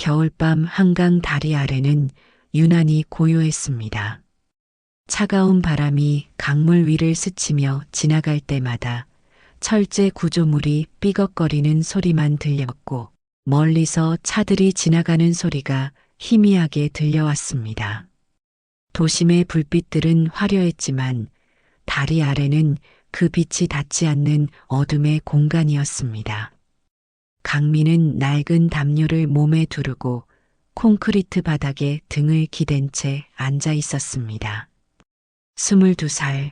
겨울밤 한강 다리 아래는 유난히 고요했습니다. 차가운 바람이 강물 위를 스치며 지나갈 때마다 철제 구조물이 삐걱거리는 소리만 들렸고 멀리서 차들이 지나가는 소리가 희미하게 들려왔습니다. 도심의 불빛들은 화려했지만 다리 아래는 그 빛이 닿지 않는 어둠의 공간이었습니다. 강민은 낡은 담요를 몸에 두르고 콘크리트 바닥에 등을 기댄 채 앉아 있었습니다. 22살.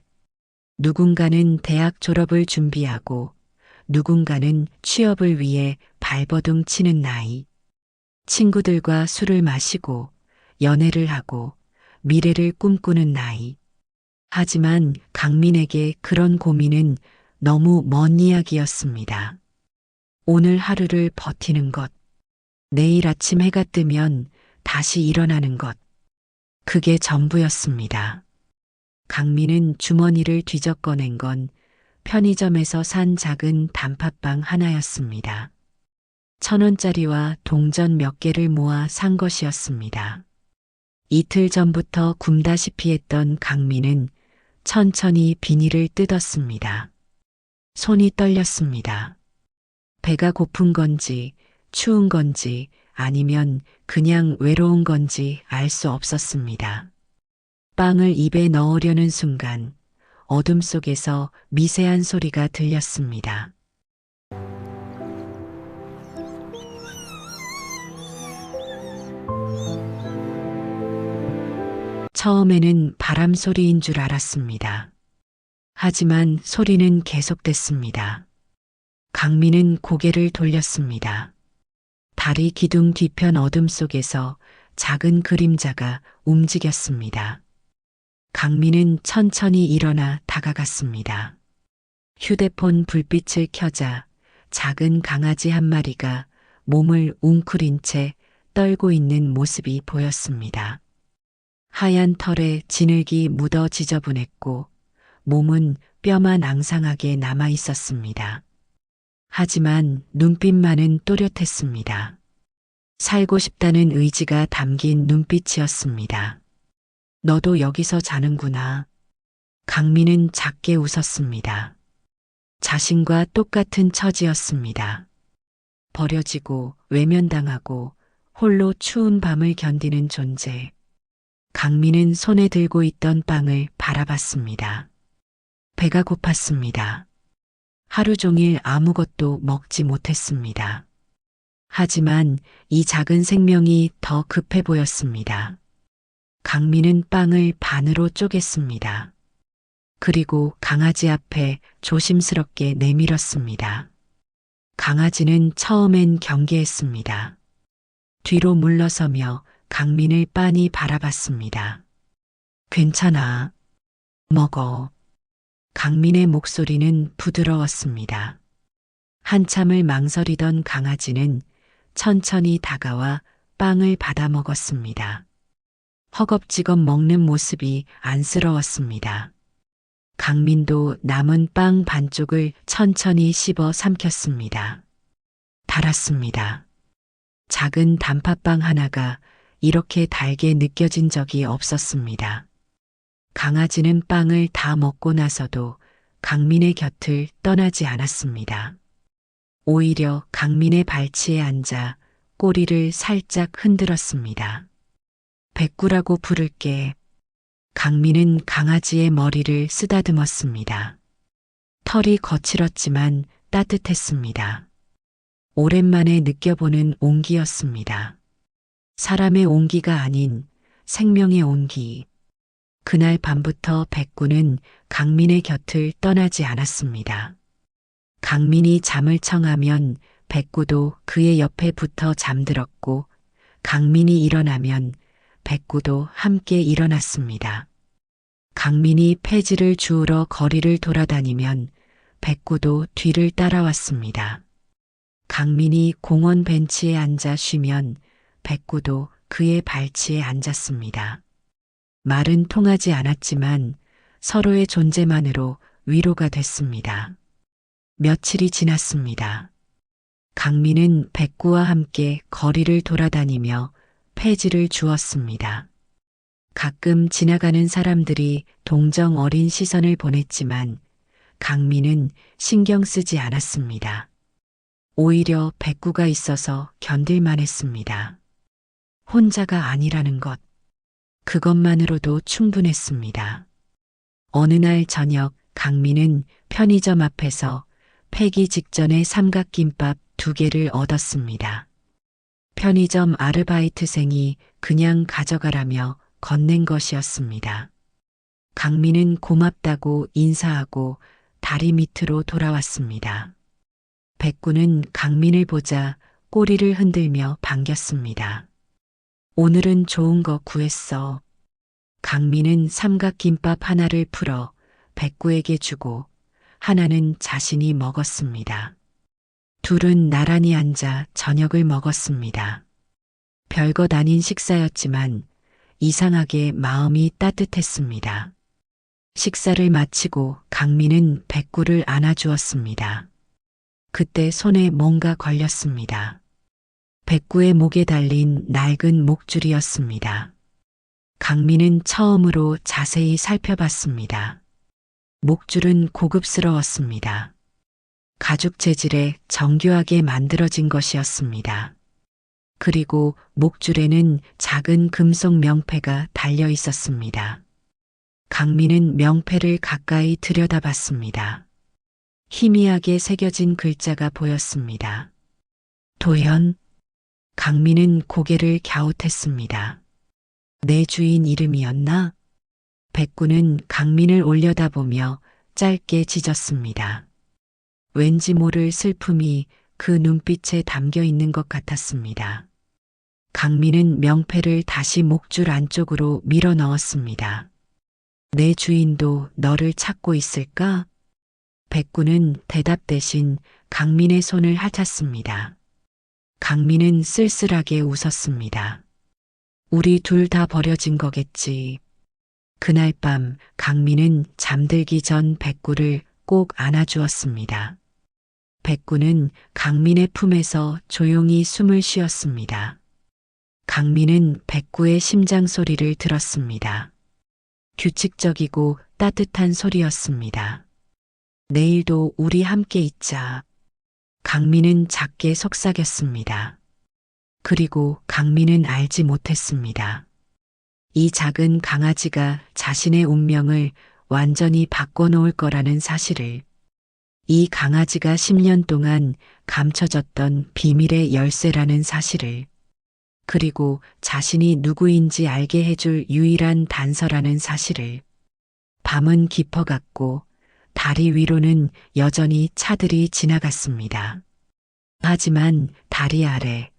누군가는 대학 졸업을 준비하고 누군가는 취업을 위해 발버둥 치는 나이. 친구들과 술을 마시고 연애를 하고 미래를 꿈꾸는 나이. 하지만 강민에게 그런 고민은 너무 먼 이야기였습니다. 오늘 하루를 버티는 것, 내일 아침 해가 뜨면 다시 일어나는 것, 그게 전부였습니다. 강민은 주머니를 뒤적 꺼낸 건 편의점에서 산 작은 단팥빵 하나였습니다. 1,000원짜리와 동전 몇 개를 모아 산 것이었습니다. 이틀 전부터 굶다시피 했던 강민은 천천히 비닐을 뜯었습니다. 손이 떨렸습니다. 배가 고픈 건지 추운 건지 아니면 그냥 외로운 건지 알 수 없었습니다. 빵을 입에 넣으려는 순간 어둠 속에서 미세한 소리가 들렸습니다. 처음에는 바람 소리인 줄 알았습니다. 하지만 소리는 계속됐습니다. 강민은 고개를 돌렸습니다. 다리 기둥 뒤편 어둠 속에서 작은 그림자가 움직였습니다. 강민은 천천히 일어나 다가갔습니다. 휴대폰 불빛을 켜자 작은 강아지 한 마리가 몸을 웅크린 채 떨고 있는 모습이 보였습니다. 하얀 털에 진흙이 묻어 지저분했고 몸은 뼈만 앙상하게 남아 있었습니다. 하지만 눈빛만은 또렷했습니다. 살고 싶다는 의지가 담긴 눈빛이었습니다. 너도 여기서 자는구나. 강민은 작게 웃었습니다. 자신과 똑같은 처지였습니다. 버려지고 외면당하고 홀로 추운 밤을 견디는 존재. 강민은 손에 들고 있던 빵을 바라봤습니다. 배가 고팠습니다. 하루 종일 아무것도 먹지 못했습니다. 하지만 이 작은 생명이 더 급해 보였습니다. 강민은 빵을 반으로 쪼갰습니다. 그리고 강아지 앞에 조심스럽게 내밀었습니다. 강아지는 처음엔 경계했습니다. 뒤로 물러서며 강민을 빤히 바라봤습니다. 괜찮아. 먹어. 강민의 목소리는 부드러웠습니다. 한참을 망설이던 강아지는 천천히 다가와 빵을 받아 먹었습니다. 허겁지겁 먹는 모습이 안쓰러웠습니다. 강민도 남은 빵 반쪽을 천천히 씹어 삼켰습니다. 달았습니다. 작은 단팥빵 하나가 이렇게 달게 느껴진 적이 없었습니다. 강아지는 빵을 다 먹고 나서도 강민의 곁을 떠나지 않았습니다. 오히려 강민의 발치에 앉아 꼬리를 살짝 흔들었습니다. 백구라고 부를게. 강민은 강아지의 머리를 쓰다듬었습니다. 털이 거칠었지만 따뜻했습니다. 오랜만에 느껴보는 온기였습니다. 사람의 온기가 아닌 생명의 온기. 그날 밤부터 백구는 강민의 곁을 떠나지 않았습니다. 강민이 잠을 청하면 백구도 그의 옆에 붙어 잠들었고 강민이 일어나면 백구도 함께 일어났습니다. 강민이 폐지를 주우러 거리를 돌아다니면 백구도 뒤를 따라왔습니다. 강민이 공원 벤치에 앉아 쉬면 백구도 그의 발치에 앉았습니다. 말은 통하지 않았지만 서로의 존재만으로 위로가 됐습니다. 며칠이 지났습니다. 강민은 백구와 함께 거리를 돌아다니며 폐지를 주었습니다. 가끔 지나가는 사람들이 동정 어린 시선을 보냈지만 강민은 신경 쓰지 않았습니다. 오히려 백구가 있어서 견딜만 했습니다. 혼자가 아니라는 것, 그것만으로도 충분했습니다. 어느 날 저녁 강민은 편의점 앞에서 폐기 직전에 삼각김밥 2개를 얻었습니다. 편의점 아르바이트생이 그냥 가져가라며 건넨 것이었습니다. 강민은 고맙다고 인사하고 다리 밑으로 돌아왔습니다. 백구는 강민을 보자 꼬리를 흔들며 반겼습니다. 오늘은 좋은 거 구했어. 강민은 삼각김밥 하나를 풀어 백구에게 주고 하나는 자신이 먹었습니다. 둘은 나란히 앉아 저녁을 먹었습니다. 별것 아닌 식사였지만 이상하게 마음이 따뜻했습니다. 식사를 마치고 강민은 백구를 안아주었습니다. 그때 손에 뭔가 걸렸습니다. 백구의 목에 달린 낡은 목줄이었습니다. 강민은 처음으로 자세히 살펴봤습니다. 목줄은 고급스러웠습니다. 가죽 재질에 정교하게 만들어진 것이었습니다. 그리고 목줄에는 작은 금속 명패가 달려 있었습니다. 강민은 명패를 가까이 들여다봤습니다. 희미하게 새겨진 글자가 보였습니다. 도현. 강민은 고개를 갸웃했습니다. 내 주인 이름이었나? 백구는 강민을 올려다보며 짧게 짖었습니다. 왠지 모를 슬픔이 그 눈빛에 담겨 있는 것 같았습니다. 강민은 명패를 다시 목줄 안쪽으로 밀어 넣었습니다. 내 주인도 너를 찾고 있을까? 백구는 대답 대신 강민의 손을 핥았습니다. 강민은 쓸쓸하게 웃었습니다. 우리 둘 다 버려진 거겠지. 그날 밤 강민은 잠들기 전 백구를 꼭 안아주었습니다. 백구는 강민의 품에서 조용히 숨을 쉬었습니다. 강민은 백구의 심장 소리를 들었습니다. 규칙적이고 따뜻한 소리였습니다. 내일도 우리 함께 있자. 강민은 작게 속삭였습니다. 그리고 강민은 알지 못했습니다. 이 작은 강아지가 자신의 운명을 완전히 바꿔놓을 거라는 사실을, 이 강아지가 10년 동안 감춰졌던 비밀의 열쇠라는 사실을, 그리고 자신이 누구인지 알게 해줄 유일한 단서라는 사실을. 밤은 깊어갔고 다리 위로는 여전히 차들이 지나갔습니다. 하지만 다리 아래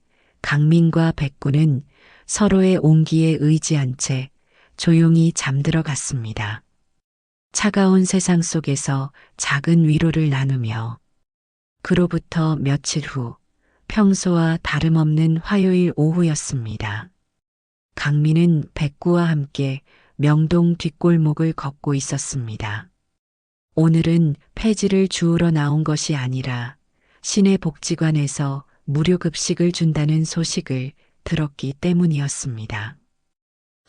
강민과 백구는 서로의 온기에 의지한 채 조용히 잠들어 갔습니다. 차가운 세상 속에서 작은 위로를 나누며. 그로부터 며칠 후 평소와 다름없는 화요일 오후였습니다. 강민은 백구와 함께 명동 뒷골목을 걷고 있었습니다. 오늘은 폐지를 주우러 나온 것이 아니라 시내 복지관에서 무료 급식을 준다는 소식을 들었기 때문이었습니다.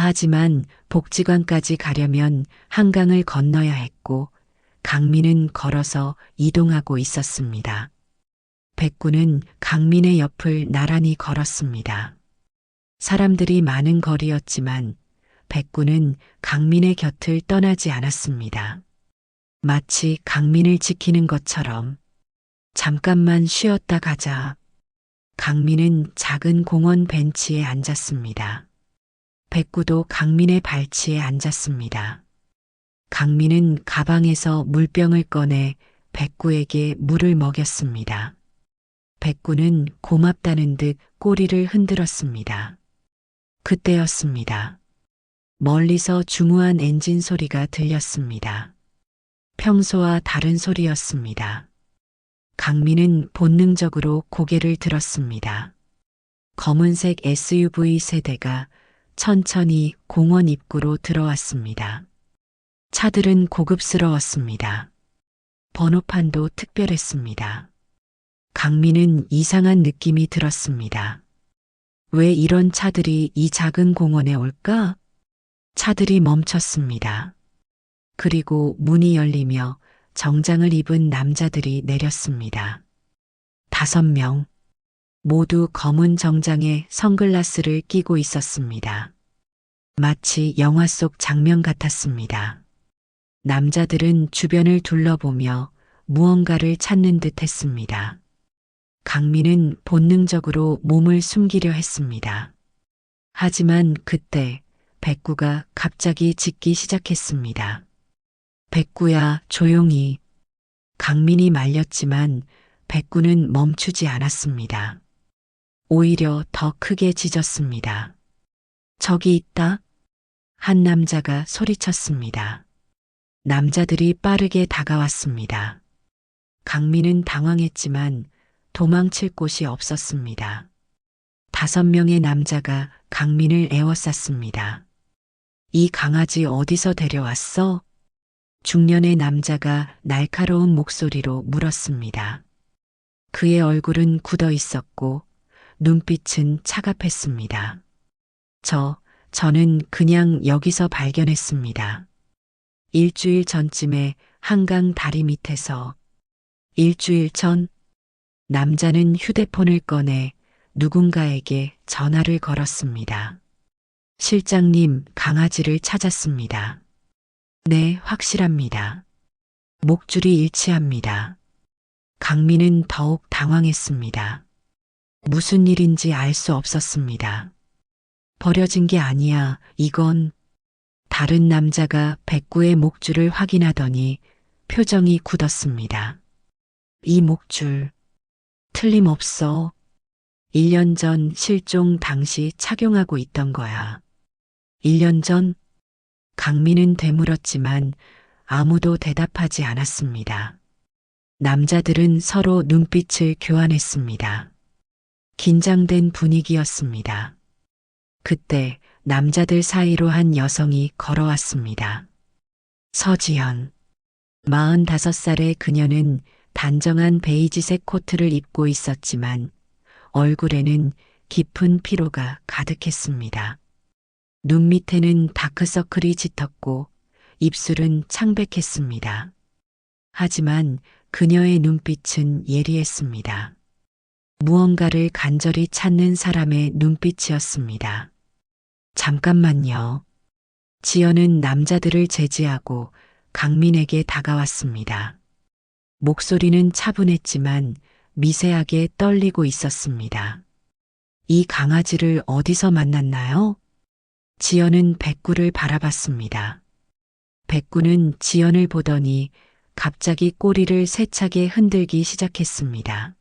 하지만 복지관까지 가려면 한강을 건너야 했고 강민은 걸어서 이동하고 있었습니다. 백구는 강민의 옆을 나란히 걸었습니다. 사람들이 많은 거리였지만 백구는 강민의 곁을 떠나지 않았습니다. 마치 강민을 지키는 것처럼. 잠깐만 쉬었다 가자. 강민은 작은 공원 벤치에 앉았습니다. 백구도 강민의 발치에 앉았습니다. 강민은 가방에서 물병을 꺼내 백구에게 물을 먹였습니다. 백구는 고맙다는 듯 꼬리를 흔들었습니다. 그때였습니다. 멀리서 중후한 엔진 소리가 들렸습니다. 평소와 다른 소리였습니다. 강민은 본능적으로 고개를 들었습니다. 검은색 SUV 세대가 천천히 공원 입구로 들어왔습니다. 차들은 고급스러웠습니다. 번호판도 특별했습니다. 강민은 이상한 느낌이 들었습니다. 왜 이런 차들이 이 작은 공원에 올까? 차들이 멈췄습니다. 그리고 문이 열리며 정장을 입은 남자들이 내렸습니다. 5명. 모두 검은 정장에 선글라스를 끼고 있었습니다. 마치 영화 속 장면 같았습니다. 남자들은 주변을 둘러보며 무언가를 찾는 듯 했습니다. 강민은 본능적으로 몸을 숨기려 했습니다. 하지만 그때 백구가 갑자기 짖기 시작했습니다. 백구야, 조용히. 강민이 말렸지만 백구는 멈추지 않았습니다. 오히려 더 크게 짖었습니다. 저기 있다. 한 남자가 소리쳤습니다. 남자들이 빠르게 다가왔습니다. 강민은 당황했지만 도망칠 곳이 없었습니다. 5명의 남자가 강민을 에워쌌습니다. 이 강아지 어디서 데려왔어? 중년의 남자가 날카로운 목소리로 물었습니다. 그의 얼굴은 굳어 있었고 눈빛은 차갑했습니다. 저는 그냥 여기서 발견했습니다. 일주일 전쯤에 한강 다리 밑에서. 일주일 전? 남자는 휴대폰을 꺼내 누군가에게 전화를 걸었습니다. 실장님, 강아지를 찾았습니다. 네, 확실합니다. 목줄이 일치합니다. 강민은 더욱 당황했습니다. 무슨 일인지 알 수 없었습니다. 버려진 게 아니야, 이건. 다른 남자가 백구의 목줄을 확인하더니 표정이 굳었습니다. 이 목줄, 틀림없어. 1년 전 실종 당시 착용하고 있던 거야. 1년 전? 강민은 되물었지만 아무도 대답하지 않았습니다. 남자들은 서로 눈빛을 교환했습니다. 긴장된 분위기였습니다. 그때 남자들 사이로 한 여성이 걸어왔습니다. 서지연. 45살의 그녀는 단정한 베이지색 코트를 입고 있었지만 얼굴에는 깊은 피로가 가득했습니다. 눈 밑에는 다크서클이 짙었고 입술은 창백했습니다. 하지만 그녀의 눈빛은 예리했습니다. 무언가를 간절히 찾는 사람의 눈빛이었습니다. 잠깐만요. 지연은 남자들을 제지하고 강민에게 다가왔습니다. 목소리는 차분했지만 미세하게 떨리고 있었습니다. 이 강아지를 어디서 만났나요? 지연은 백구를 바라봤습니다. 백구는 지연을 보더니 갑자기 꼬리를 세차게 흔들기 시작했습니다.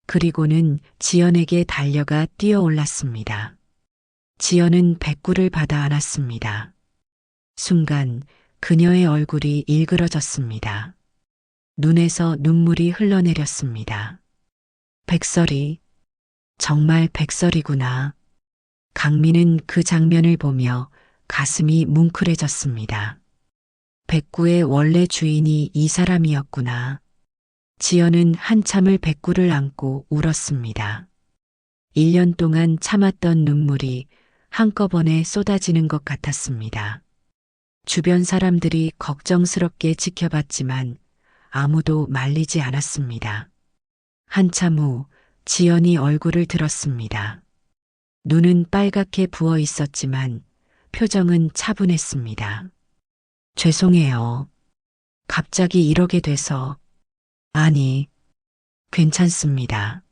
그리고는 지연에게 달려가 뛰어올랐습니다. 지연은 백구를 받아 안았습니다. 순간 그녀의 얼굴이 일그러졌습니다. 눈에서 눈물이 흘러내렸습니다. 백설이, 정말 백설이구나. 강민은 그 장면을 보며 가슴이 뭉클해졌습니다. 백구의 원래 주인이 이 사람이었구나. 지연은 한참을 백구를 안고 울었습니다. 1년 동안 참았던 눈물이 한꺼번에 쏟아지는 것 같았습니다. 주변 사람들이 걱정스럽게 지켜봤지만 아무도 말리지 않았습니다. 한참 후 지연이 얼굴을 들었습니다. 눈은 빨갛게 부어 있었지만 표정은 차분했습니다. 죄송해요. 갑자기 이러게 돼서. 아니, 괜찮습니다.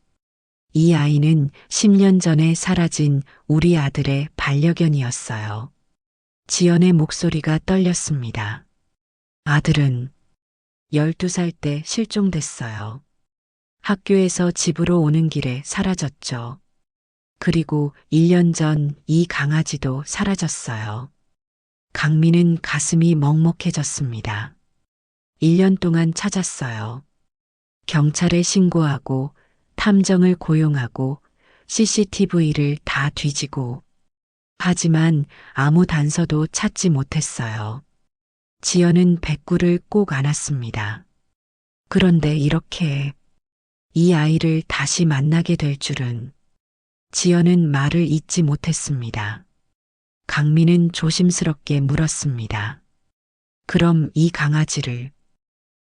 이 아이는 10년 전에 사라진 우리 아들의 반려견이었어요. 지연의 목소리가 떨렸습니다. 아들은 12살 때 실종됐어요. 학교에서 집으로 오는 길에 사라졌죠. 그리고 1년 전 이 강아지도 사라졌어요. 강민은 가슴이 먹먹해졌습니다. 1년 동안 찾았어요. 경찰에 신고하고 탐정을 고용하고 CCTV를 다 뒤지고. 하지만 아무 단서도 찾지 못했어요. 지연은 백구를 꼭 안았습니다. 그런데 이 아이를 다시 만나게 될 줄은. 지연은 말을 잇지 못했습니다. 강민은 조심스럽게 물었습니다. 그럼 이 강아지를,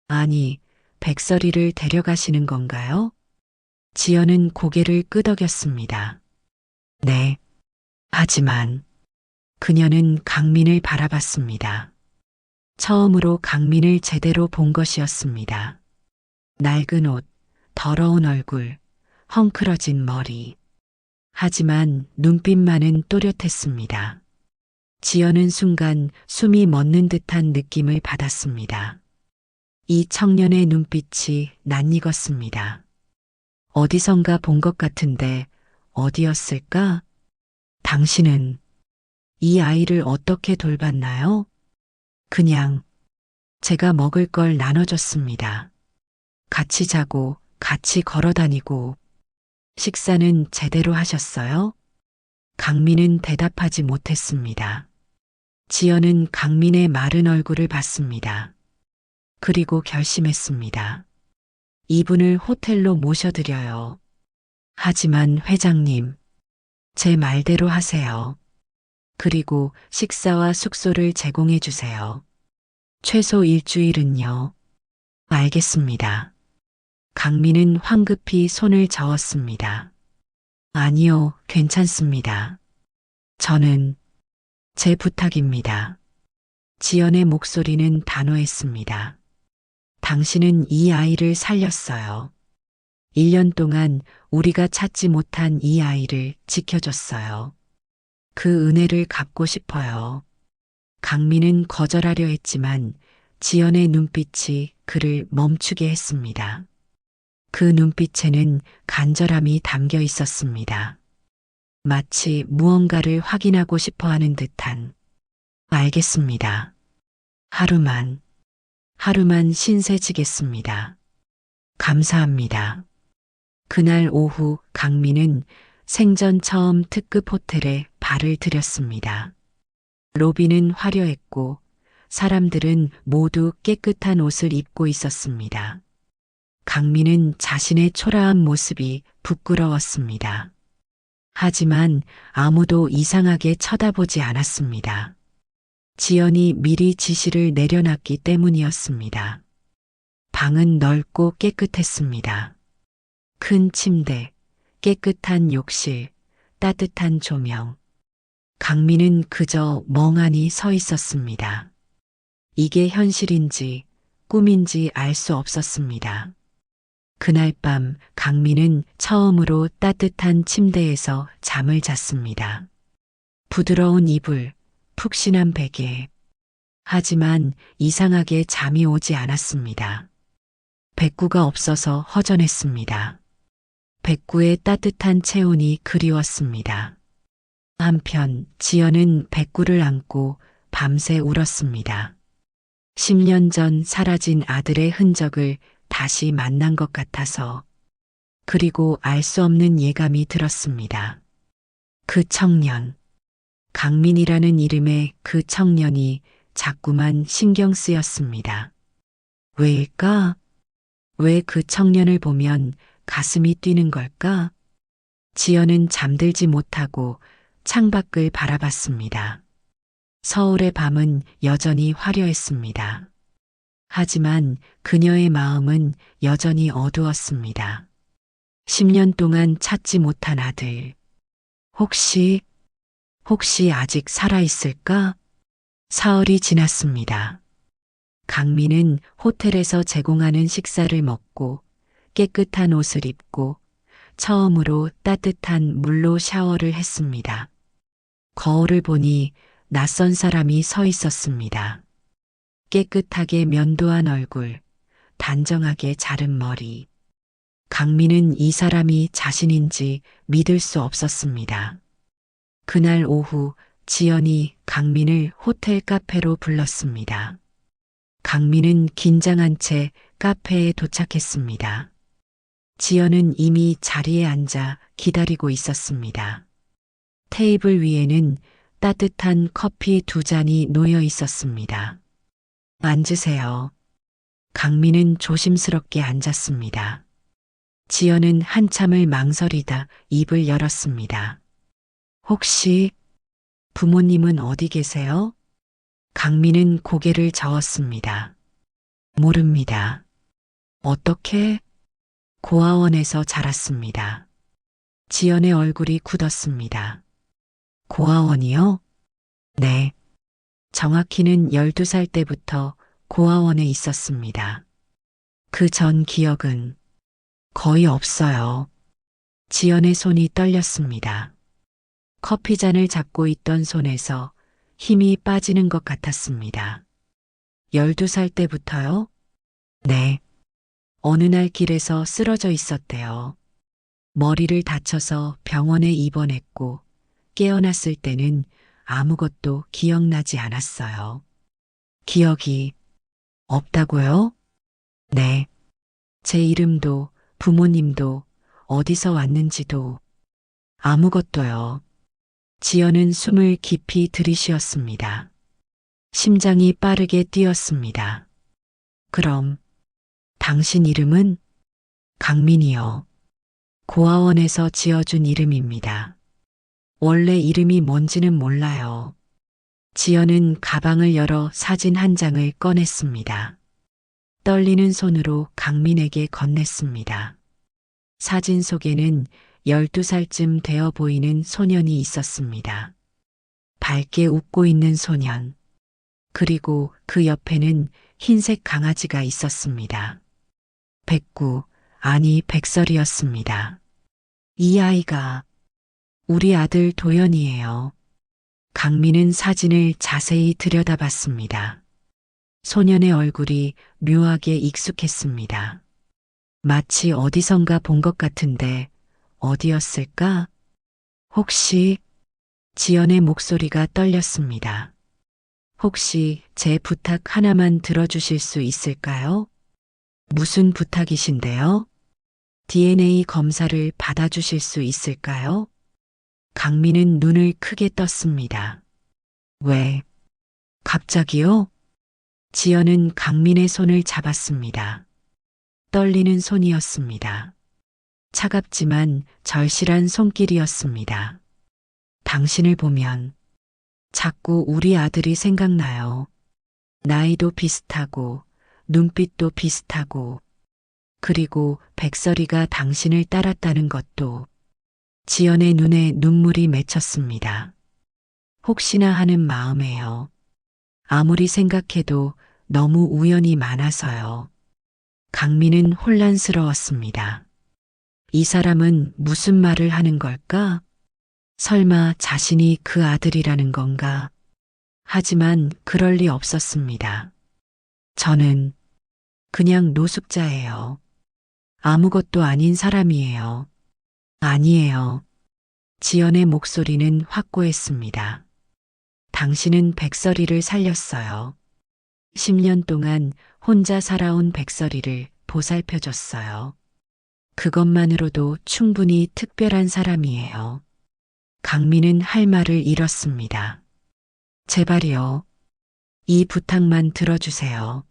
아니, 백설이를 데려가시는 건가요? 지연은 고개를 끄덕였습니다. 네. 하지만 그녀는 강민을 바라봤습니다. 처음으로 강민을 제대로 본 것이었습니다. 낡은 옷, 더러운 얼굴, 헝클어진 머리. 하지만 눈빛만은 또렷했습니다. 지연은 순간 숨이 멎는 듯한 느낌을 받았습니다. 이 청년의 눈빛이 낯익었습니다. 어디선가 본 것 같은데 어디였을까? 당신은 이 아이를 어떻게 돌봤나요? 그냥 제가 먹을 걸 나눠줬습니다. 같이 자고 같이 걸어 다니고. 식사는 제대로 하셨어요? 강민은 대답하지 못했습니다. 지연은 강민의 마른 얼굴을 봤습니다. 그리고 결심했습니다. 이분을 호텔로 모셔드려요. 하지만 회장님, 제 말대로 하세요. 그리고 식사와 숙소를 제공해 주세요. 최소 일주일은요. 알겠습니다. 강민은 황급히 손을 저었습니다. 아니요, 괜찮습니다. 저는 제 부탁입니다. 지연의 목소리는 단호했습니다. 당신은 이 아이를 살렸어요. 1년 동안 우리가 찾지 못한 이 아이를 지켜줬어요. 그 은혜를 갚고 싶어요. 강민은 거절하려 했지만 지연의 눈빛이 그를 멈추게 했습니다. 그 눈빛에는 간절함이 담겨 있었습니다. 마치 무언가를 확인하고 싶어 하는 듯한. 알겠습니다. 하루만 신세지겠습니다. 감사합니다. 그날 오후 강민은 생전 처음 특급 호텔에 발을 들였습니다. 로비는 화려했고 사람들은 모두 깨끗한 옷을 입고 있었습니다. 강민은 자신의 초라한 모습이 부끄러웠습니다. 하지만 아무도 이상하게 쳐다보지 않았습니다. 지연이 미리 지시를 내려놨기 때문이었습니다. 방은 넓고 깨끗했습니다. 큰 침대, 깨끗한 욕실, 따뜻한 조명. 강민은 그저 멍하니 서 있었습니다. 이게 현실인지 꿈인지 알 수 없었습니다. 그날 밤 강민은 처음으로 따뜻한 침대에서 잠을 잤습니다. 부드러운 이불, 푹신한 베개. 하지만 이상하게 잠이 오지 않았습니다. 백구가 없어서 허전했습니다. 백구의 따뜻한 체온이 그리웠습니다. 한편 지연은 백구를 안고 밤새 울었습니다. 10년 전 사라진 아들의 흔적을 다시 만난 것 같아서, 그리고 알 수 없는 예감이 들었습니다. 그 청년, 강민이라는 이름의 그 청년이 자꾸만 신경 쓰였습니다. 왜일까? 왜 그 청년을 보면 가슴이 뛰는 걸까? 지연은 잠들지 못하고 창밖을 바라봤습니다. 서울의 밤은 여전히 화려했습니다. 하지만 그녀의 마음은 여전히 어두웠습니다. 10년 동안 찾지 못한 아들. 혹시 아직 살아있을까? 사흘이 지났습니다. 강민은 호텔에서 제공하는 식사를 먹고 깨끗한 옷을 입고 처음으로 따뜻한 물로 샤워를 했습니다. 거울을 보니 낯선 사람이 서 있었습니다. 깨끗하게 면도한 얼굴, 단정하게 자른 머리. 강민은 이 사람이 자신인지 믿을 수 없었습니다. 그날 오후 지연이 강민을 호텔 카페로 불렀습니다. 강민은 긴장한 채 카페에 도착했습니다. 지연은 이미 자리에 앉아 기다리고 있었습니다. 테이블 위에는 따뜻한 커피 2잔이 놓여 있었습니다. 앉으세요. 강민은 조심스럽게 앉았습니다. 지연은 한참을 망설이다 입을 열었습니다. 혹시 부모님은 어디 계세요? 강민은 고개를 저었습니다. 모릅니다. 어떻게? 고아원에서 자랐습니다. 지연의 얼굴이 굳었습니다. 고아원이요? 네. 정확히는 12살 때부터 고아원에 있었습니다. 그 전 기억은 거의 없어요. 지연의 손이 떨렸습니다. 커피잔을 잡고 있던 손에서 힘이 빠지는 것 같았습니다. 12살 때부터요? 네. 어느 날 길에서 쓰러져 있었대요. 머리를 다쳐서 병원에 입원했고 깨어났을 때는 아무것도 기억나지 않았어요. 기억이 없다고요? 네. 제 이름도 부모님도 어디서 왔는지도 아무것도요. 지연은 숨을 깊이 들이쉬었습니다. 심장이 빠르게 뛰었습니다. 그럼 당신 이름은? 강민이요. 고아원에서 지어준 이름입니다. 원래 이름이 뭔지는 몰라요. 지연은 가방을 열어 사진 한 장을 꺼냈습니다. 떨리는 손으로 강민에게 건넸습니다. 사진 속에는 12살쯤 되어 보이는 소년이 있었습니다. 밝게 웃고 있는 소년. 그리고 그 옆에는 흰색 강아지가 있었습니다. 백구, 아니 백설이었습니다. 이 아이가 우리 아들 도연이에요. 강민은 사진을 자세히 들여다봤습니다. 소년의 얼굴이 묘하게 익숙했습니다. 마치 어디선가 본 것 같은데 어디였을까? 혹시 지연의 목소리가 떨렸습니다. 혹시 제 부탁 하나만 들어주실 수 있을까요? 무슨 부탁이신데요? DNA 검사를 받아주실 수 있을까요? 강민은 눈을 크게 떴습니다. 왜? 갑자기요? 지연은 강민의 손을 잡았습니다. 떨리는 손이었습니다. 차갑지만 절실한 손길이었습니다. 당신을 보면 자꾸 우리 아들이 생각나요. 나이도 비슷하고 눈빛도 비슷하고 그리고 백설이가 당신을 따랐다는 것도. 지연의 눈에 눈물이 맺혔습니다. 혹시나 하는 마음에요. 아무리 생각해도 너무 우연이 많아서요. 강민은 혼란스러웠습니다. 이 사람은 무슨 말을 하는 걸까? 설마 자신이 그 아들이라는 건가? 하지만 그럴 리 없었습니다. 저는 그냥 노숙자예요. 아무것도 아닌 사람이에요. 아니에요. 지연의 목소리는 확고했습니다. 당신은 백설이를 살렸어요. 10년 동안 혼자 살아온 백설이를 보살펴줬어요. 그것만으로도 충분히 특별한 사람이에요. 강민은 할 말을 잃었습니다. 제발이요. 이 부탁만 들어주세요.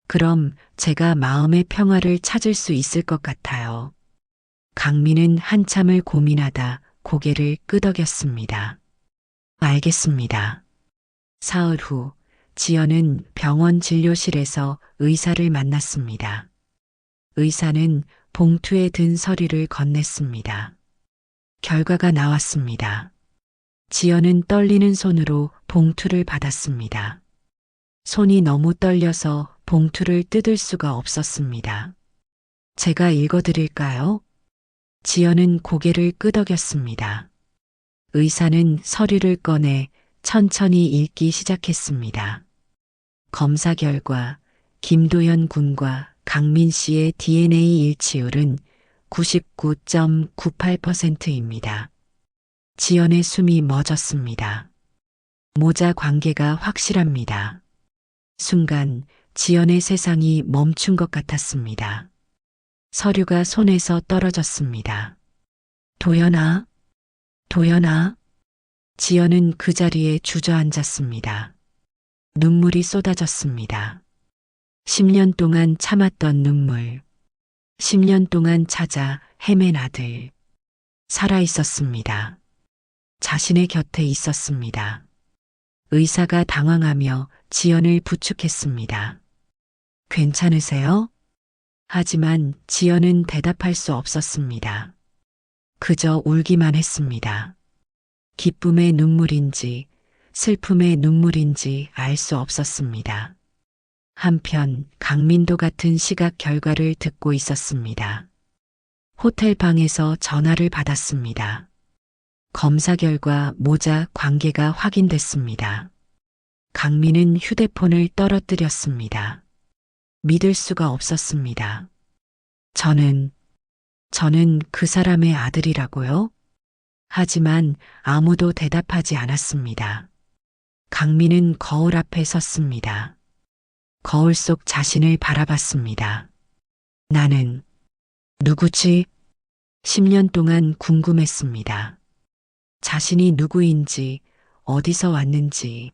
그럼 제가 마음의 평화를 찾을 수 있을 것 같아요. 강민은 한참을 고민하다 고개를 끄덕였습니다. 알겠습니다. 사흘 후 지연은 병원 진료실에서 의사를 만났습니다. 의사는 봉투에 든 서류를 건넸습니다. 결과가 나왔습니다. 지연은 떨리는 손으로 봉투를 받았습니다. 손이 너무 떨려서 봉투를 뜯을 수가 없었습니다. 제가 읽어드릴까요? 지연은 고개를 끄덕였습니다. 의사는 서류를 꺼내 천천히 읽기 시작했습니다. 검사 결과 김도연 군과 강민 씨의 DNA 일치율은 99.98%입니다. 지연의 숨이 멎었습니다. 모자 관계가 확실합니다. 순간 지연의 세상이 멈춘 것 같았습니다. 서류가 손에서 떨어졌습니다. 도연아, 도연아. 지연은 그 자리에 주저앉았습니다. 눈물이 쏟아졌습니다. 10년 동안 참았던 눈물. 10년 동안 찾아 헤맨 아들. 살아 있었습니다. 자신의 곁에 있었습니다. 의사가 당황하며 지연을 부축했습니다. 괜찮으세요? 하지만 지연은 대답할 수 없었습니다. 그저 울기만 했습니다. 기쁨의 눈물인지 슬픔의 눈물인지 알 수 없었습니다. 한편 강민도 같은 시각 결과를 듣고 있었습니다. 호텔 방에서 전화를 받았습니다. 검사 결과 모자 관계가 확인됐습니다. 강민은 휴대폰을 떨어뜨렸습니다. 믿을 수가 없었습니다. 저는 그 사람의 아들이라고요? 하지만 아무도 대답하지 않았습니다. 강민은 거울 앞에 섰습니다. 거울 속 자신을 바라봤습니다. 나는 누구지? 10년 동안 궁금했습니다. 자신이 누구인지, 어디서 왔는지,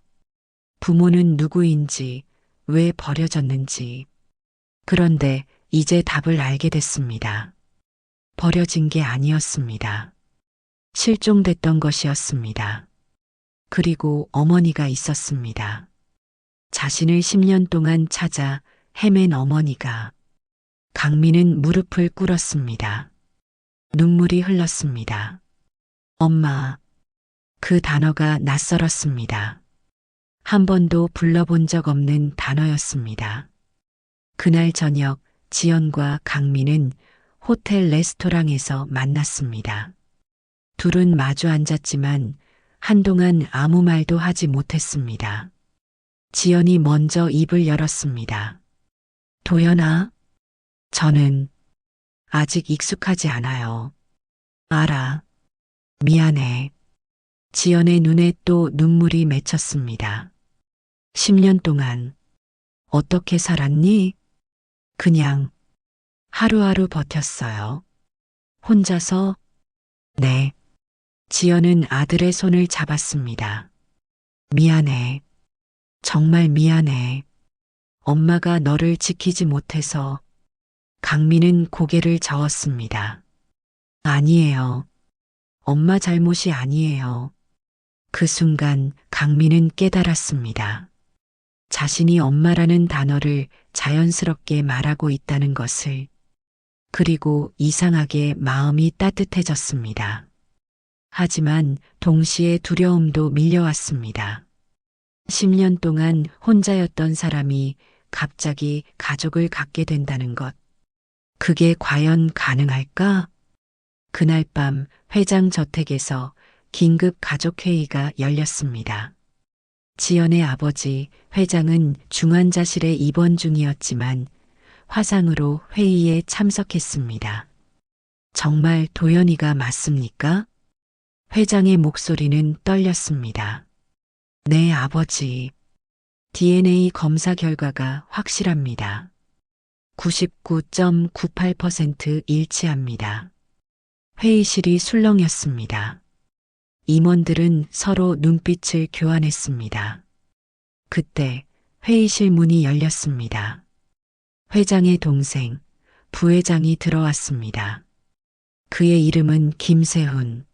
부모는 누구인지, 왜 버려졌는지. 그런데 이제 답을 알게 됐습니다. 버려진 게 아니었습니다. 실종됐던 것이었습니다. 그리고 어머니가 있었습니다. 자신을 10년 동안 찾아 헤맨 어머니가. 강민은 무릎을 꿇었습니다. 눈물이 흘렀습니다. 엄마. 그 단어가 낯설었습니다. 한 번도 불러본 적 없는 단어였습니다. 그날 저녁 지연과 강민은 호텔 레스토랑에서 만났습니다. 둘은 마주 앉았지만 한동안 아무 말도 하지 못했습니다. 지연이 먼저 입을 열었습니다. 도연아, 저는 아직 익숙하지 않아요. 알아. 미안해. 지연의 눈에 또 눈물이 맺혔습니다. 10년 동안 어떻게 살았니? 그냥 하루하루 버텼어요. 혼자서? 네. 지연은 아들의 손을 잡았습니다. 미안해. 정말 미안해. 엄마가 너를 지키지 못해서. 강민은 고개를 저었습니다. 아니에요. 엄마 잘못이 아니에요. 그 순간 강민은 깨달았습니다. 자신이 엄마라는 단어를 자연스럽게 말하고 있다는 것을. 그리고 이상하게 마음이 따뜻해졌습니다. 하지만 동시에 두려움도 밀려왔습니다. 10년 동안 혼자였던 사람이 갑자기 가족을 갖게 된다는 것. 그게 과연 가능할까? 그날 밤 회장 저택에서 긴급 가족회의가 열렸습니다. 지연의 아버지 회장은 중환자실에 입원 중이었지만 화상으로 회의에 참석했습니다. 정말 도연이가 맞습니까? 회장의 목소리는 떨렸습니다. 네, 아버지. DNA 검사 결과가 확실합니다. 99.98% 일치합니다. 회의실이 술렁였습니다. 임원들은 서로 눈빛을 교환했습니다. 그때 회의실 문이 열렸습니다. 회장의 동생, 부회장이 들어왔습니다. 그의 이름은 김세훈.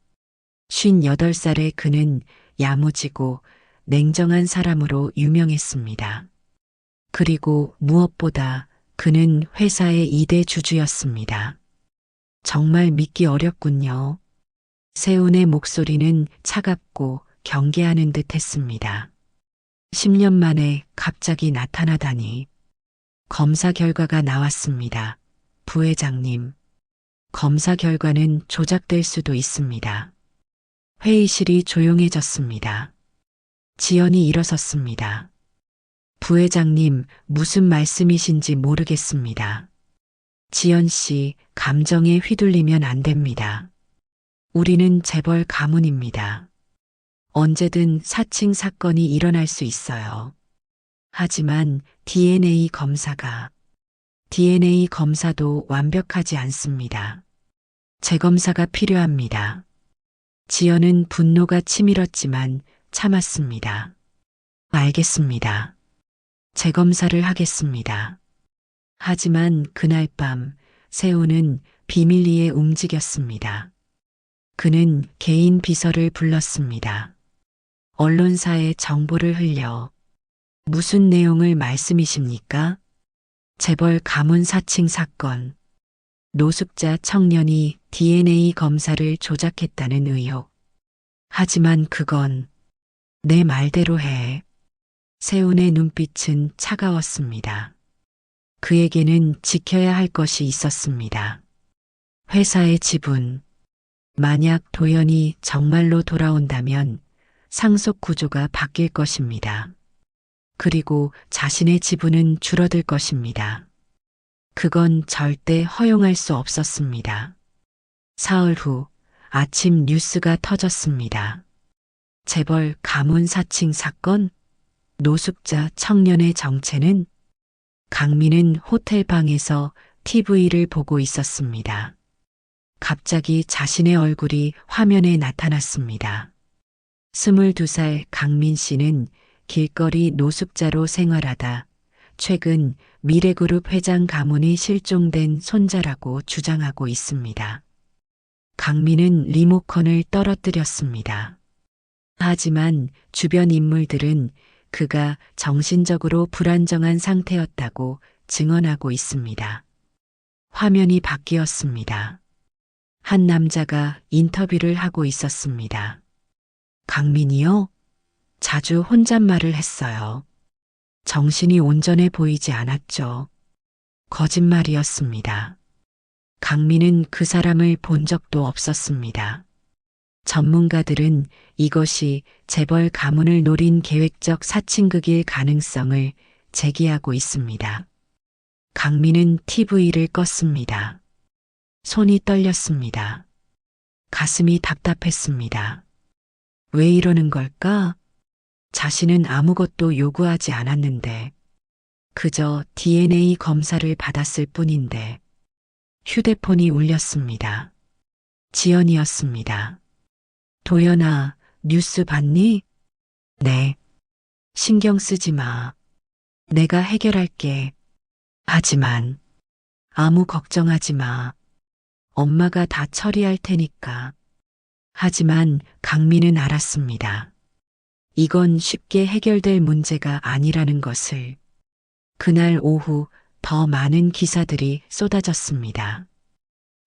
58살의 그는 야무지고 냉정한 사람으로 유명했습니다. 그리고 무엇보다 그는 회사의 2대 주주였습니다. 정말 믿기 어렵군요. 세훈의 목소리는 차갑고 경계하는 듯 했습니다. 10년 만에 갑자기 나타나다니. 검사 결과가 나왔습니다. 부회장님. 검사 결과는 조작될 수도 있습니다. 회의실이 조용해졌습니다. 지연이 일어섰습니다. 부회장님, 무슨 말씀이신지 모르겠습니다. 지연 씨, 감정에 휘둘리면 안 됩니다. 우리는 재벌 가문입니다. 언제든 사칭 사건이 일어날 수 있어요. 하지만 DNA 검사도 완벽하지 않습니다. 재검사가 필요합니다. 지연은 분노가 치밀었지만 참았습니다. 알겠습니다. 재검사를 하겠습니다. 하지만 그날 밤 세우는 비밀리에 움직였습니다. 그는 개인 비서를 불렀습니다. 언론사에 정보를 흘려 무슨 내용을 말씀이십니까? 재벌 가문 사칭 사건. 노숙자 청년이 DNA 검사를 조작했다는 의혹. 하지만 그건 내 말대로 해. 세운의 눈빛은 차가웠습니다. 그에게는 지켜야 할 것이 있었습니다. 회사의 지분. 만약 도연이 정말로 돌아온다면 상속 구조가 바뀔 것입니다. 그리고 자신의 지분은 줄어들 것입니다. 그건 절대 허용할 수 없었습니다. 사흘 후 아침 뉴스가 터졌습니다. 재벌 가문 사칭 사건, 노숙자 청년의 정체는. 강민은 호텔 방에서 TV를 보고 있었습니다. 갑자기 자신의 얼굴이 화면에 나타났습니다. 22살 강민 씨는 길거리 노숙자로 생활하다 최근 미래그룹 회장 가문이 실종된 손자라고 주장하고 있습니다. 강민은 리모컨을 떨어뜨렸습니다. 하지만 주변 인물들은 그가 정신적으로 불안정한 상태였다고 증언하고 있습니다. 화면이 바뀌었습니다. 한 남자가 인터뷰를 하고 있었습니다. 강민이요? 자주 혼잣말을 했어요. 정신이 온전해 보이지 않았죠. 거짓말이었습니다. 강민은 그 사람을 본 적도 없었습니다. 전문가들은 이것이 재벌 가문을 노린 계획적 사칭극일 가능성을 제기하고 있습니다. 강민은 TV를 껐습니다. 손이 떨렸습니다. 가슴이 답답했습니다. 왜 이러는 걸까? 자신은 아무것도 요구하지 않았는데, 그저 DNA 검사를 받았을 뿐인데, 휴대폰이 울렸습니다. 지연이었습니다. 도연아, 뉴스 봤니? 네. 신경 쓰지 마. 내가 해결할게. 하지만, 아무 걱정하지 마. 엄마가 다 처리할 테니까. 하지만 강민은 알았습니다. 이건 쉽게 해결될 문제가 아니라는 것을. 그날 오후 더 많은 기사들이 쏟아졌습니다.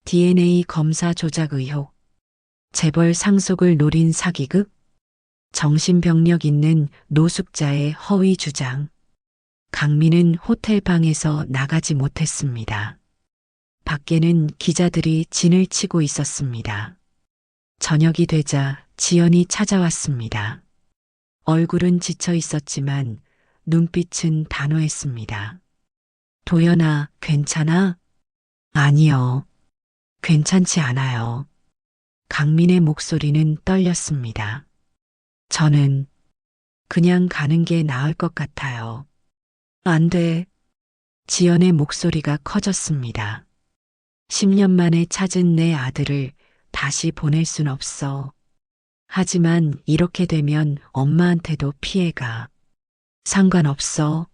DNA 검사 조작 의혹, 재벌 상속을 노린 사기극, 정신병력 있는 노숙자의 허위 주장. 강민은 호텔 방에서 나가지 못했습니다. 밖에는 기자들이 진을 치고 있었습니다. 저녁이 되자 지연이 찾아왔습니다. 얼굴은 지쳐 있었지만 눈빛은 단호했습니다. 도연아, 괜찮아? 아니요. 괜찮지 않아요. 강민의 목소리는 떨렸습니다. 저는 그냥 가는 게 나을 것 같아요. 안 돼. 지연의 목소리가 커졌습니다. 10년 만에 찾은 내 아들을 다시 보낼 순 없어. 하지만 이렇게 되면 엄마한테도 피해가. 상관없어.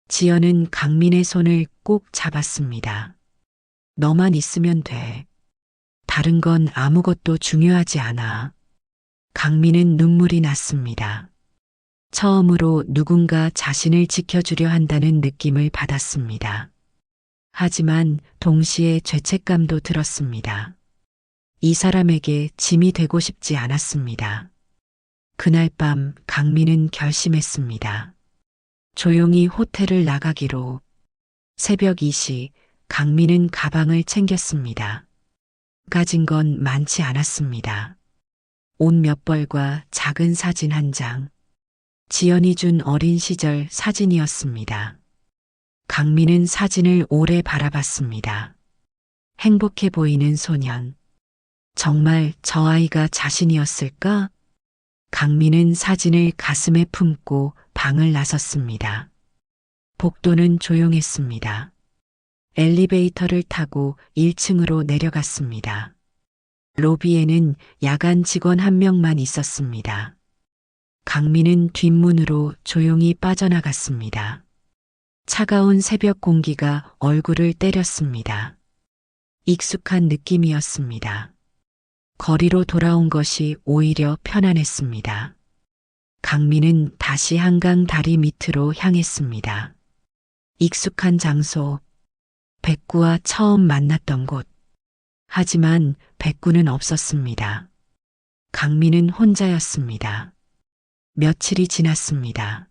지연은 강민의 손을 꼭 잡았습니다. 너만 있으면 돼. 다른 건 아무것도 중요하지 않아. 강민은 눈물이 났습니다. 처음으로 누군가 자신을 지켜주려 한다는 느낌을 받았습니다. 하지만 동시에 죄책감도 들었습니다. 이 사람에게 짐이 되고 싶지 않았습니다. 그날 밤 강민은 결심했습니다. 조용히 호텔을 나가기로. 새벽 2시 강민은 가방을 챙겼습니다. 가진 건 많지 않았습니다. 옷 몇 벌과 작은 사진 한 장. 지연이 준 어린 시절 사진이었습니다. 강민은 사진을 오래 바라봤습니다. 행복해 보이는 소년. 정말 저 아이가 자신이었을까? 강민은 사진을 가슴에 품고 방을 나섰습니다. 복도는 조용했습니다. 엘리베이터를 타고 1층으로 내려갔습니다. 로비에는 야간 직원 한 명만 있었습니다. 강민은 뒷문으로 조용히 빠져나갔습니다. 차가운 새벽 공기가 얼굴을 때렸습니다. 익숙한 느낌이었습니다. 거리로 돌아온 것이 오히려 편안했습니다. 강민은 다시 한강 다리 밑으로 향했습니다. 익숙한 장소, 백구와 처음 만났던 곳. 하지만 백구는 없었습니다. 강민은 혼자였습니다. 며칠이 지났습니다.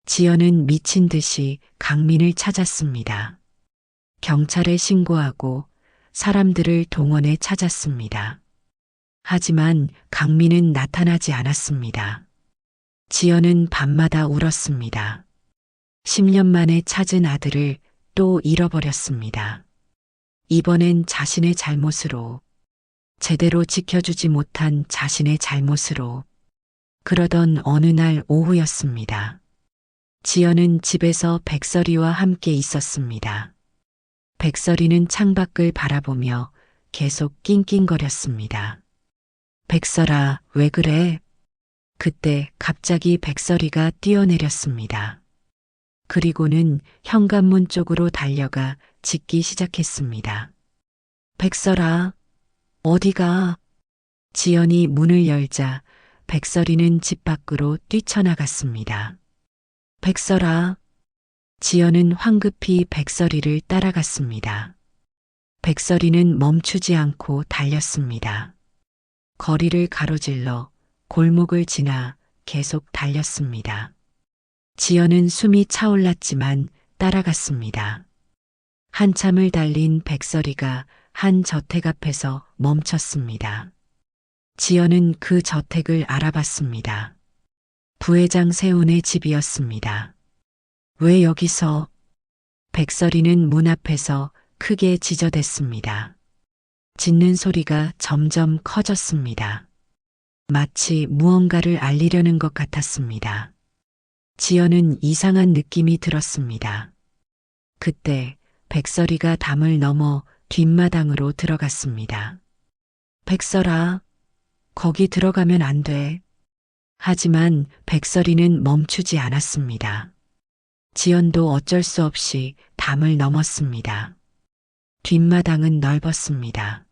지연은 미친 듯이 강민을 찾았습니다. 경찰에 신고하고 사람들을 동원해 찾았습니다. 하지만 강민은 나타나지 않았습니다. 지연은 밤마다 울었습니다. 10년 만에 찾은 아들을 또 잃어버렸습니다. 이번엔 자신의 잘못으로, 제대로 지켜주지 못한 자신의 잘못으로. 그러던 어느 날 오후였습니다. 지연은 집에서 백설이와 함께 있었습니다. 백설이는 창밖을 바라보며 계속 낑낑거렸습니다. 백설아, 왜 그래? 그때 갑자기 백설이가 뛰어내렸습니다. 그리고는 현관문 쪽으로 달려가 짖기 시작했습니다. 백설아, 어디가? 지연이 문을 열자 백설이는 집 밖으로 뛰쳐나갔습니다. 백설아, 지연은 황급히 백설이를 따라갔습니다. 백설이는 멈추지 않고 달렸습니다. 거리를 가로질러 골목을 지나 계속 달렸습니다. 지연은 숨이 차올랐지만 따라갔습니다. 한참을 달린 백설이가 한 저택 앞에서 멈췄습니다. 지연은 그 저택을 알아봤습니다. 부회장 세운의 집이었습니다. 왜 여기서? 백설이는 문 앞에서 크게 지저댔습니다. 짖는 소리가 점점 커졌습니다. 마치 무언가를 알리려는 것 같았습니다. 지연은 이상한 느낌이 들었습니다. 그때 백설이가 담을 넘어 뒷마당으로 들어갔습니다. 백설아, 거기 들어가면 안 돼. 하지만 백설이는 멈추지 않았습니다. 지연도 어쩔 수 없이 담을 넘었습니다. 뒷마당은 넓었습니다.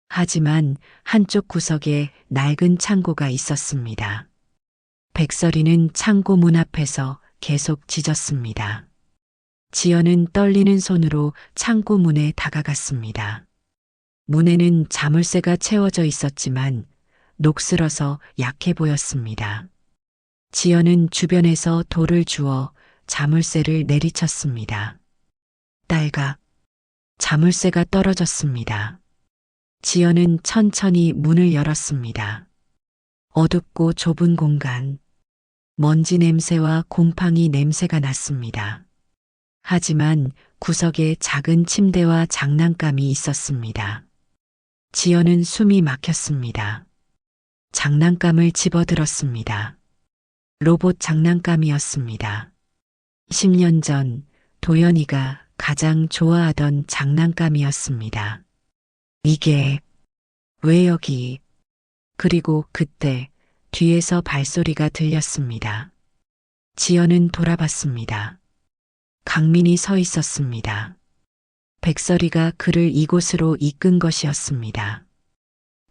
하지만 한쪽 구석에 낡은 창고가 있었습니다. 백설이는 창고 문 앞에서 계속 짖었습니다. 지연은 떨리는 손으로 창고 문에 다가갔습니다. 문에는 자물쇠가 채워져 있었지만 녹슬어서 약해 보였습니다. 지연은 주변에서 돌을 주워 자물쇠를 내리쳤습니다. 딸각, 자물쇠가 떨어졌습니다. 지연은 천천히 문을 열었습니다. 어둡고 좁은 공간, 먼지 냄새와 곰팡이 냄새가 났습니다. 하지만 구석에 작은 침대와 장난감이 있었습니다. 지연은 숨이 막혔습니다. 장난감을 집어들었습니다. 로봇 장난감이었습니다. 10년 전 도연이가 가장 좋아하던 장난감이었습니다. 이게 왜 여기? 그리고 그때 뒤에서 발소리가 들렸습니다. 지연은 돌아봤습니다. 강민이 서 있었습니다. 백설이가 그를 이곳으로 이끈 것이었습니다.